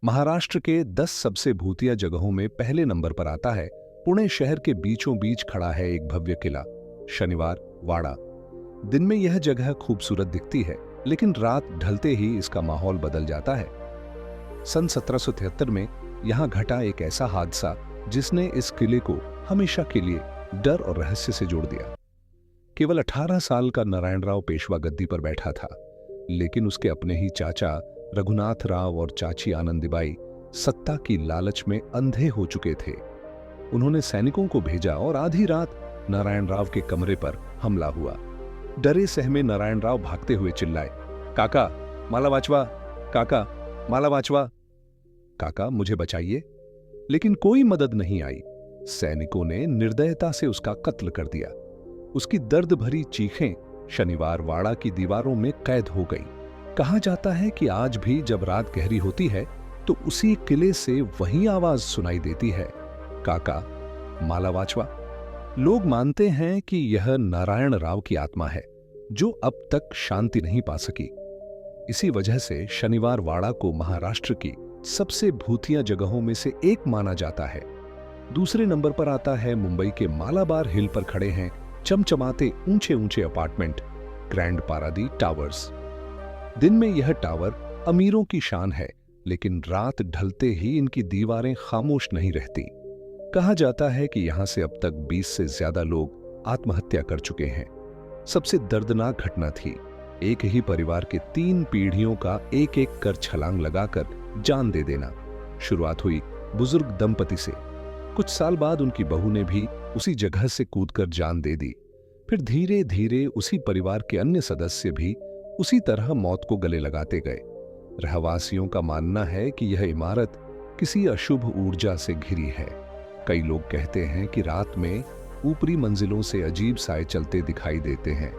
महाराष्ट्र के 10 सबसे भूतिया जगहों में पहले नंबर पर आता है पुणे शहर के बीचों बीच खड़ा है एक भव्य किला, शनिवार वाड़ा। दिन में यह जगह खूबसूरत दिखती है, लेकिन रात ढलते ही इसका माहौल बदल जाता है। सन 1773 में यहां घटा एक ऐसा हादसा जिसने इस किले को हमेशा के लिए डर और रहस्य से जोड़ दिया। केवल 18 साल का नारायणराव पेशवा गद्दी पर बैठा था, लेकिन उसके अपने ही चाचा रघुनाथ राव और चाची आनंदीबाई सत्ता की लालच में अंधे हो चुके थे। उन्होंने सैनिकों को भेजा और आधी रात नारायण राव के कमरे पर हमला हुआ। डरे सहमे नारायण राव भागते हुए चिल्लाए, काका माला वाचवा, काका माला वाचवा, काका मुझे बचाइए। लेकिन कोई मदद नहीं आई। सैनिकों ने निर्दयता से उसका कत्ल कर दिया। उसकी दर्द भरी चीखें शनिवार वाड़ा की दीवारों में कैद हो गई। कहा जाता है कि आज भी जब रात गहरी होती है तो उसी किले से वही आवाज सुनाई देती है, काका माला वाचवा। लोग मानते हैं कि यह नारायण राव की आत्मा है जो अब तक शांति नहीं पा सकी। इसी वजह से शनिवार वाड़ा को महाराष्ट्र की सबसे भूतिया जगहों में से एक माना जाता है। दूसरे नंबर पर आता है मुंबई के मालाबार हिल पर खड़े हैं चमचमाते ऊंचे ऊंचे अपार्टमेंट ग्रैंड पारादी टावर्स। दिन में यह टावर अमीरों की शान है, लेकिन रात ढलते ही इनकी दीवारें खामोश नहीं रहती। कहा जाता है कि यहां से अब तक 20 से ज्यादा लोग आत्महत्या कर चुके हैं। सबसे दर्दनाक घटना थी एक ही परिवार के 3 पीढ़ियों का एक एक कर छलांग लगाकर जान दे देना। शुरुआत हुई बुजुर्ग दंपति से। कुछ साल बाद उनकी बहू ने भी उसी जगह से कूदकर जान दे दी। फिर धीरे धीरे उसी परिवार के अन्य सदस्य भी उसी तरह मौत को गले लगाते गए। रहवासियों का मानना है कि यह इमारत किसी अशुभ ऊर्जा से घिरी है। कई लोग कहते हैं कि रात में ऊपरी मंजिलों से अजीब साए चलते दिखाई देते हैं।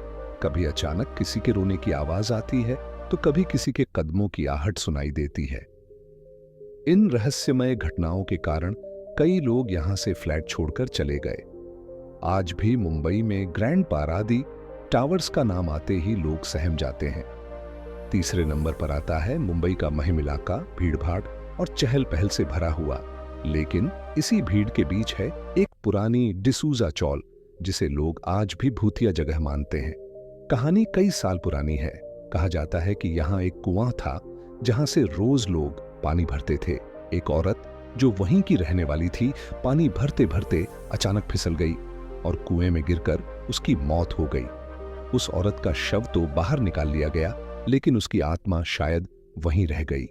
कभी अचानक किसी के रोने की आवाज आती है तो कभी किसी के कदमों की आहट सुनाई देती है। इन रहस्यमय घटनाओं के कारण कई लोग यहां से फ्लैट छोड़कर चले गए। आज भी मुंबई में ग्रैंड पारादी टावर्स का नाम आते ही लोग सहम जाते हैं। तीसरे नंबर पर आता है मुंबई का महिम इलाका, भीड़भाड़ और चहल पहल से भरा हुआ। लेकिन इसी भीड़ के बीच है एक पुरानी डिसूजा चौल, जिसे लोग आज भी भूतिया जगह मानते हैं। कहानी कई साल पुरानी है। कहा जाता है कि यहाँ एक कुआं था जहां से रोज लोग पानी भरते थे। एक औरत जो वहीं की रहने वाली थी, पानी भरते भरते अचानक फिसल गई और कुएं में गिरकर उसकी मौत हो गई। उस औरत का शव तो बाहर निकाल लिया गया, लेकिन उसकी आत्मा शायद वहीं रह गई।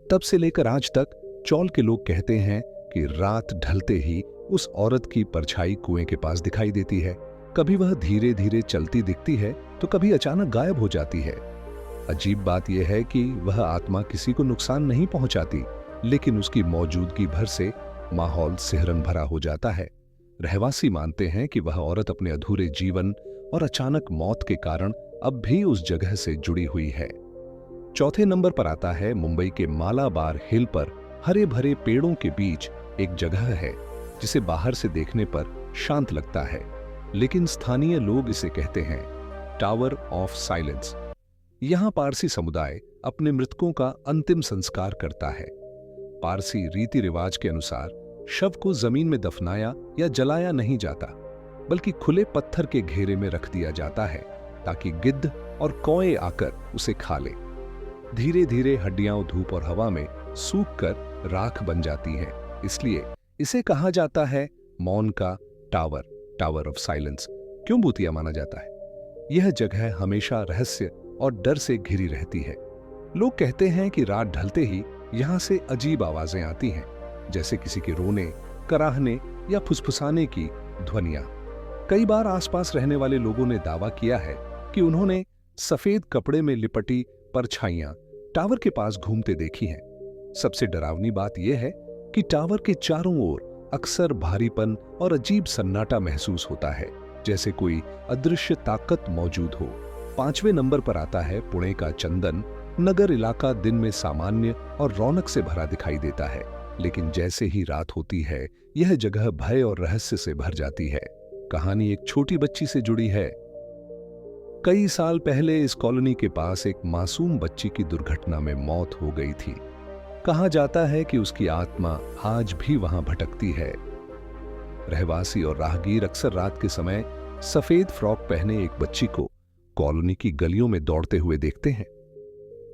तब से लेकर आज तक चौल के लोग कहते हैं कि रात ढलते ही उस औरत की परछाई कुएं के पास दिखाई देती है। कभी वह धीरे धीरे चलती दिखती है तो कभी अचानक गायब हो जाती है। अजीब बात यह है कि वह आत्मा किसी को नुकसान नहीं पहुंचाती, लेकिन उसकी मौजूदगी भर से माहौल सिहरन भरा हो जाता है। रहवासी मानते हैं कि वह औरत अपने अधूरे जीवन और अचानक मौत के कारण अब भी उस जगह से जुड़ी हुई है। चौथे नंबर पर आता है मुंबई के मालाबार हिल पर हरे भरे पेड़ों के बीच एक जगह है जिसे बाहर से देखने पर शांत लगता है, लेकिन स्थानीय लोग इसे कहते हैं टावर ऑफ साइलेंस। यहां पारसी समुदाय अपने मृतकों का अंतिम संस्कार करता है। पारसी रीति रिवाज के अनुसार शव को जमीन में दफनाया या जलाया नहीं जाता, बल्कि खुले पत्थर के घेरे में रख दिया जाता है ताकि गिद्ध और कौए आकर उसे खा ले। धीरे धीरे हड्डियां धूप और हवा में सूख कर राख बन जाती हैं। इसलिए इसे कहा जाता है मौन का टावर, टावर ऑफ साइलेंस। क्यों भूतिया माना जाता है? यह जगह हमेशा रहस्य और डर से घिरी रहती है। लोग कहते हैं कि रात ढलते ही यहां से अजीब आवाजें आती हैं, जैसे किसी के रोने, कराहने या फुसफुसाने की ध्वनियां। कई बार आसपास रहने वाले लोगों ने दावा किया है कि उन्होंने सफेद कपड़े में लिपटी परछाइयां टावर के पास घूमते देखी हैं। सबसे डरावनी बात यह है कि टावर के चारों ओर अक्सर भारीपन और अजीब सन्नाटा महसूस होता है, जैसे कोई अदृश्य ताकत मौजूद हो। 5वें नंबर पर आता है पुणे का चंदन नगर इलाका। दिन में सामान्य और रौनक से भरा दिखाई देता है, लेकिन जैसे ही रात होती है यह जगह भय और रहस्य से भर जाती है। कहानी एक छोटी बच्ची से जुड़ी है। कई साल पहले इस कॉलोनी के पास एक मासूम बच्ची की दुर्घटना में मौत हो गई थी। कहा जाता है कि उसकी आत्मा आज भी वहां भटकती है। रहवासी और राहगीर अक्सर रात के समय सफेद फ्रॉक पहने एक बच्ची को कॉलोनी की गलियों में दौड़ते हुए देखते हैं।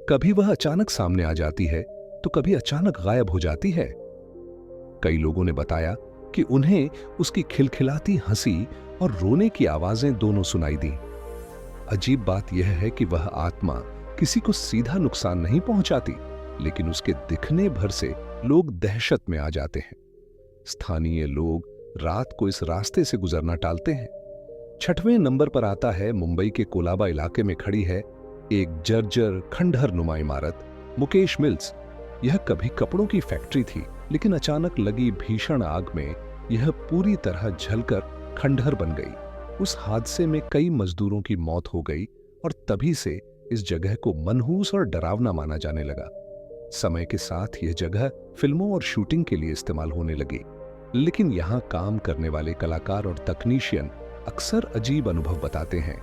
कभी वह अचानक सामने आ जाती है तो कभी अचानक गायब हो जाती है। कई लोगों ने बताया कि उन्हें उसकी खिलखिलाती हंसी और रोने की आवाजें दोनों सुनाई दी। अजीब बात यह है कि वह आत्मा किसी को सीधा नुकसान नहीं पहुंचाती, लेकिन उसके दिखने भर से लोग दहशत में आ जाते हैं। स्थानीय लोग रात को इस रास्ते से गुजरना टालते हैं। 6वें नंबर पर आता है मुंबई के कोलाबा इलाके में खड़ी है एक जर्जर खंडहर नुमा इमारत, मुकेश मिल्स। यह कभी कपड़ों की फैक्ट्री थी, लेकिन अचानक लगी भीषण आग में यह पूरी तरह जलकर खंडहर बन गई। उस हादसे में कई मजदूरों की मौत हो गई और तभी से इस जगह को मनहूस और डरावना माना जाने लगा। समय के साथ यह जगह फिल्मों और शूटिंग के लिए इस्तेमाल होने लगी, लेकिन यहां काम करने वाले कलाकार और तकनीशियन अक्सर अजीब अनुभव बताते हैं।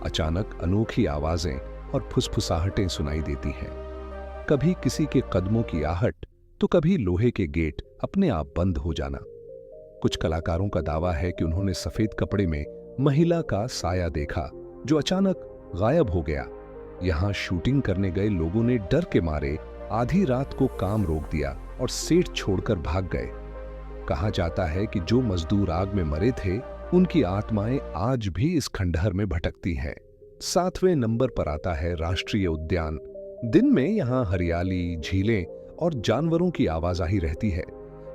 अचानक अनोखी आवाजें और फुसफुसाहटें सुनाई देती हैं। कभी किसी के कदमों की आहट तो कभी लोहे के गेट अपने आप बंद हो जाना। कुछ कलाकारों का दावा है कि उन्होंने सफेद कपड़े में महिला का साया देखा जो अचानक गायब हो गया। यहां शूटिंग करने गए लोगों ने डर के मारे आधी रात को काम रोक दिया और सेट छोड़कर भाग गए। कहा जाता है कि जो मजदूर आग में मरे थे उनकी आत्माएं आज भी इस खंडहर में भटकती हैं। 7वें नंबर पर आता है राष्ट्रीय उद्यान। दिन में यहां हरियाली, झीलें और जानवरों की आवाजाही रहती है,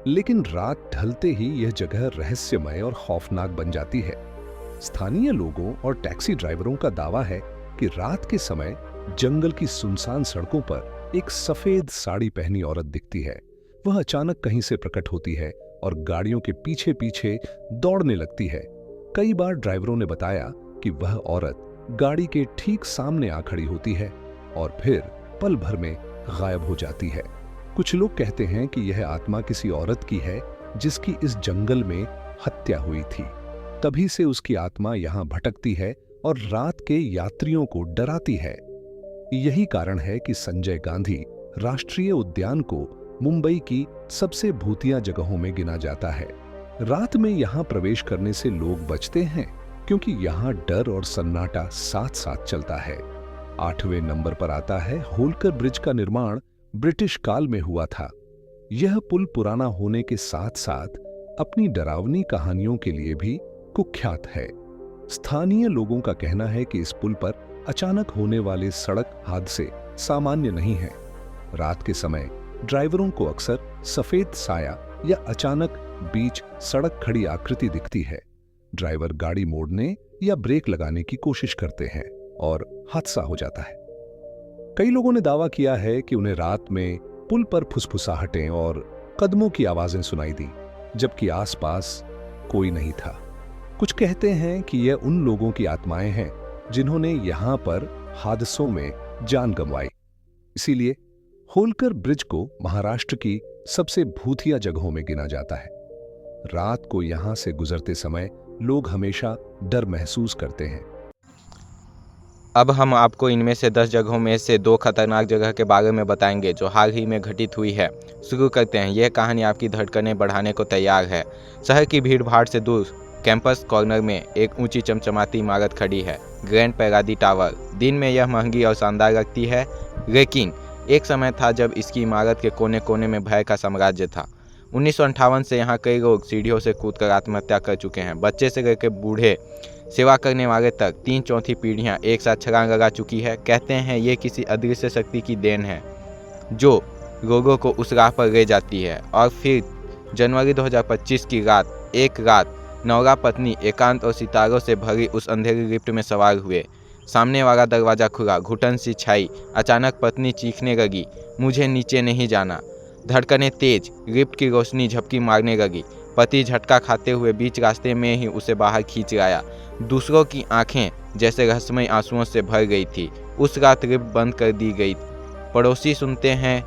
लेकिन रात ढलते ही यह जगह रहस्यमय और खौफनाक बन जाती है। स्थानीय लोगों और टैक्सी ड्राइवरों का दावा है कि रात के समय जंगल की सुनसान सड़कों पर एक सफेद साड़ी पहनी औरत दिखती है। वह अचानक कहीं से प्रकट होती है और गाड़ियों के पीछे पीछे दौड़ने लगती है। कई बार ड्राइवरों ने बताया कि वह औरत गाड़ी के ठीक सामने आ खड़ी होती है और फिर पल भर में गायब हो जाती है। कुछ लोग कहते हैं कि यह आत्मा किसी औरत की है जिसकी इस जंगल में हत्या हुई थी। तभी से उसकी आत्मा यहां भटकती है और रात के यात्रियों को डराती है। यही कारण है कि संजय गांधी राष्ट्रीय उद्यान को मुंबई की सबसे भूतिया जगहों में गिना जाता है। रात में यहां प्रवेश करने से लोग बचते हैं क्योंकि यहां डर और सन्नाटा साथ साथ चलता है। 8वें नंबर पर आता है होलकर ब्रिज का निर्माण ब्रिटिश काल में हुआ था। यह पुल पुराना होने के साथ साथ अपनी डरावनी कहानियों के लिए भी कुख्यात है। स्थानीय लोगों का कहना है कि इस पुल पर अचानक होने वाले सड़क हादसे सामान्य नहीं हैं। रात के समय ड्राइवरों को अक्सर सफेद साया या अचानक बीच सड़क खड़ी आकृति दिखती है। ड्राइवर गाड़ी मोड़ने या ब्रेक लगाने की कोशिश करते हैं और हादसा हो जाता है। कई लोगों ने दावा किया है कि उन्हें रात में पुल पर फुसफुसाहटें और कदमों की आवाजें सुनाई दी, जबकि आसपास कोई नहीं था। कुछ कहते हैं कि यह उन लोगों की आत्माएं हैं जिन्होंने यहां पर हादसों में जान गंवाई। इसीलिए होलकर ब्रिज को महाराष्ट्र की सबसे भूतिया जगहों में गिना जाता है। रात को यहां से गुजरते समय लोग हमेशा डर महसूस करते हैं। अब हम आपको इनमें से 10 जगहों में से 2 खतरनाक जगह के बारे में बताएंगे जो हाल ही में घटित हुई है। शुरू करते हैं। यह कहानी आपकी धड़कनें बढ़ाने को तैयार है। शहर की भीड़ भाड़ से दूर कैंपस कॉर्नर में एक ऊंची चमचमाती इमारत खड़ी है, ग्रैंड पैगादी टावर। दिन में यह महंगी और शानदार लगती है, लेकिन एक समय था जब इसकी इमारत के कोने कोने में भय का साम्राज्य था। 1958 से यहाँ कई लोग सीढ़ियों से कूदकर आत्महत्या कर चुके हैं। बच्चे से लेकर बूढ़े, सेवा करने वाले तक 3/4 पीढ़ियाँ एक साथ छलांग लगा चुकी है। कहते हैं ये किसी अदृश्य शक्ति की देन है जो लोगों को उस राह पर ले जाती है। और फिर जनवरी 2025 की रात, एक रात नौरा पत्नी एकांत और सितारों से भरी उस अंधेरी लिफ्ट में सवार हुए। सामने वाला दरवाज़ा खुला, घुटन सी छाई। अचानक पत्नी चीखने लगी, मुझे नीचे नहीं जाना। धड़कनें तेज, लिफ्ट की रोशनी झपकी मारने लगी। पति झटका खाते हुए बीच रास्ते में ही उसे बाहर खींच लाया। दूसरों की आंखें जैसे रहस्यमय आंसुओं से भर गई थी। उस रात लिफ्ट बंद कर दी गई। पड़ोसी सुनते हैं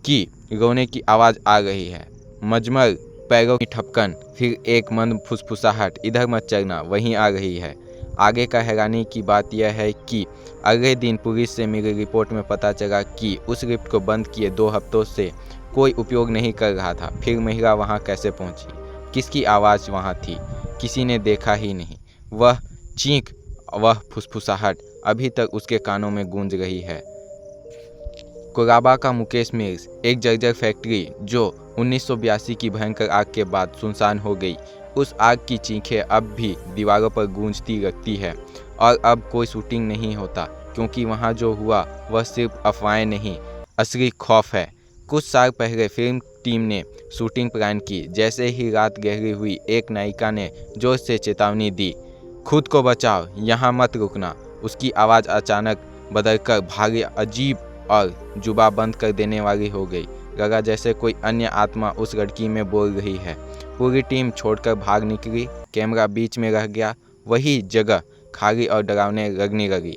कि रोने की आवाज़ आ रही है, मजमर पैरों की ठपकन, फिर एक मंद फुसफुसाहट, इधर मत चलना, वहीं आ रही है। आगे का हैरानी की बात यह है कि अगले दिन पुलिस से मिली रिपोर्ट में पता चला कि उस लिफ्ट को बंद किए 2 हफ्तों से कोई उपयोग नहीं कर रहा था। फिर महिला वहां कैसे पहुंची? किसकी आवाज़ वहां थी? किसी ने देखा ही नहीं। वह चीख, वह फुसफुसाहट अभी तक उसके कानों में गूंज रही है। कोलाबा का मुकेश मिल्स, एक जर्जर फैक्ट्री जो 1982 की भयंकर आग के बाद सुनसान हो गई। उस आग की चीखें अब भी दीवारों पर गूंजती रहती है और अब कोई शूटिंग नहीं होता, क्योंकि वहाँ जो हुआ वह सिर्फ अफवाहें नहीं, असली खौफ है। कुछ साल पहले फिल्म टीम ने शूटिंग प्लान की। जैसे ही रात गहरी हुई, एक नायिका ने जोर से चेतावनी दी, खुद को बचाओ, यहाँ मत रुकना। उसकी आवाज़ अचानक बदलकर भारी, अजीब और जुबान बंद कर देने वाली हो गई। लगा जैसे कोई अन्य आत्मा उस लड़की में बोल रही है। पूरी टीम छोड़कर भाग निकली। कैमरा बीच में रह गया। वही जगह खाली और डरावने लगने लगी।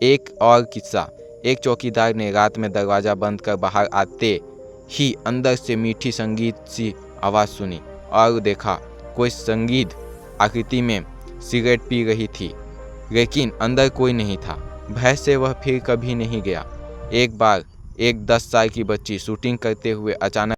एक और किस्सा, एक चौकीदार ने रात में दरवाज़ा बंद कर बाहर आते ही अंदर से मीठी संगीत सी आवाज़ सुनी और देखा कोई संगीत आकृति में सिगरेट पी रही थी, लेकिन अंदर कोई नहीं था। भय से वह फिर कभी नहीं गया। एक बार एक 10 साल की बच्ची शूटिंग करते हुए अचानक